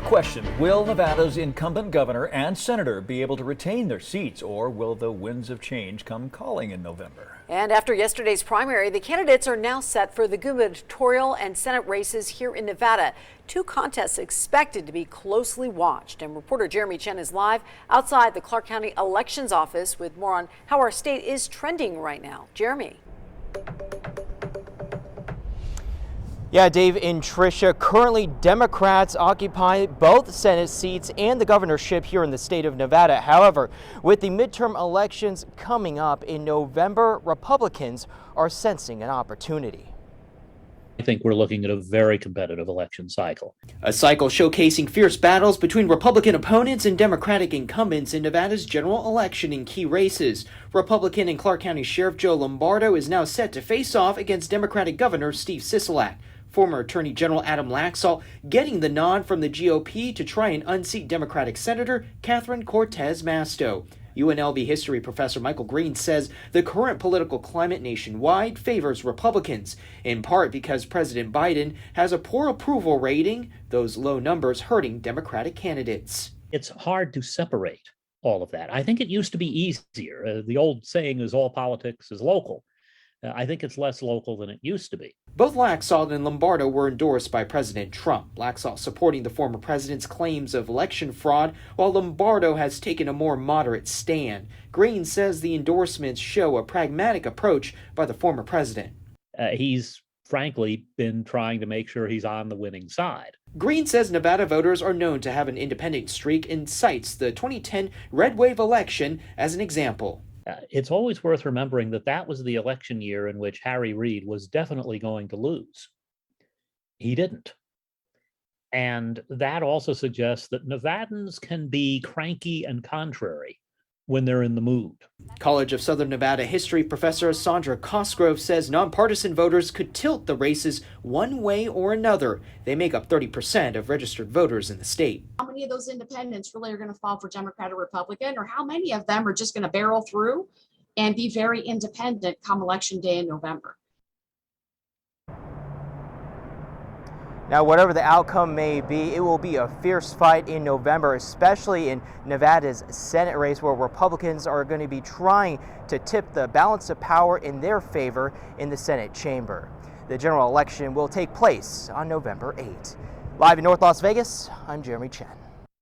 question, will Nevada's incumbent governor and senator be able to retain their seats, or will the winds of change come calling in November? And after yesterday's primary, the candidates are now set for the gubernatorial and Senate races here in Nevada. Two contests expected to be closely watched. And reporter Jeremy Chen is live outside the Clark County Elections Office with more on how our state is trending right now. Jeremy. Yeah, Dave and Tricia, currently Democrats occupy both Senate seats and the governorship here in the state of Nevada. However, with the midterm elections coming up in November, Republicans are sensing an opportunity. I think we're looking at a very competitive election cycle. A cycle showcasing fierce battles between Republican opponents and Democratic incumbents in Nevada's general election in key races. Republican and Clark County Sheriff Joe Lombardo is now set to face off against Democratic Governor Steve Sisolak. Former Attorney General Adam Laxalt getting the nod from the GOP to try and unseat Democratic Senator Catherine Cortez Masto. UNLV history professor Michael Green says the current political climate nationwide favors Republicans, in part because President Biden has a poor approval rating, those low numbers hurting Democratic candidates. It's hard to separate all of that. I think it used to be easier. The old saying is all politics is local. I think it's less local than it used to be. Both Laxalt and Lombardo were endorsed by President Trump. Laxalt supporting the former president's claims of election fraud, while Lombardo has taken a more moderate stand. Green says the endorsements show a pragmatic approach by the former president. He's frankly been trying to make sure he's on the winning side. Green says Nevada voters are known to have an independent streak and cites the 2010 red wave election as an example. It's always worth remembering that that was the election year in which Harry Reid was definitely going to lose. He didn't. And that also suggests that Nevadans can be cranky and contrary when they're in the mood. College of Southern Nevada history professor Sandra Cosgrove says nonpartisan voters could tilt the races one way or another. They make up 30% of registered voters in the state. How many of those independents really are going to fall for Democrat or Republican, or how many of them are just going to barrel through and be very independent come election day in November? Now, whatever the outcome may be, it will be a fierce fight in November, especially in Nevada's Senate race, where Republicans are going to be trying to tip the balance of power in their favor in the Senate chamber. The general election will take place on November 8. Live in North Las Vegas, I'm Jeremy Chen.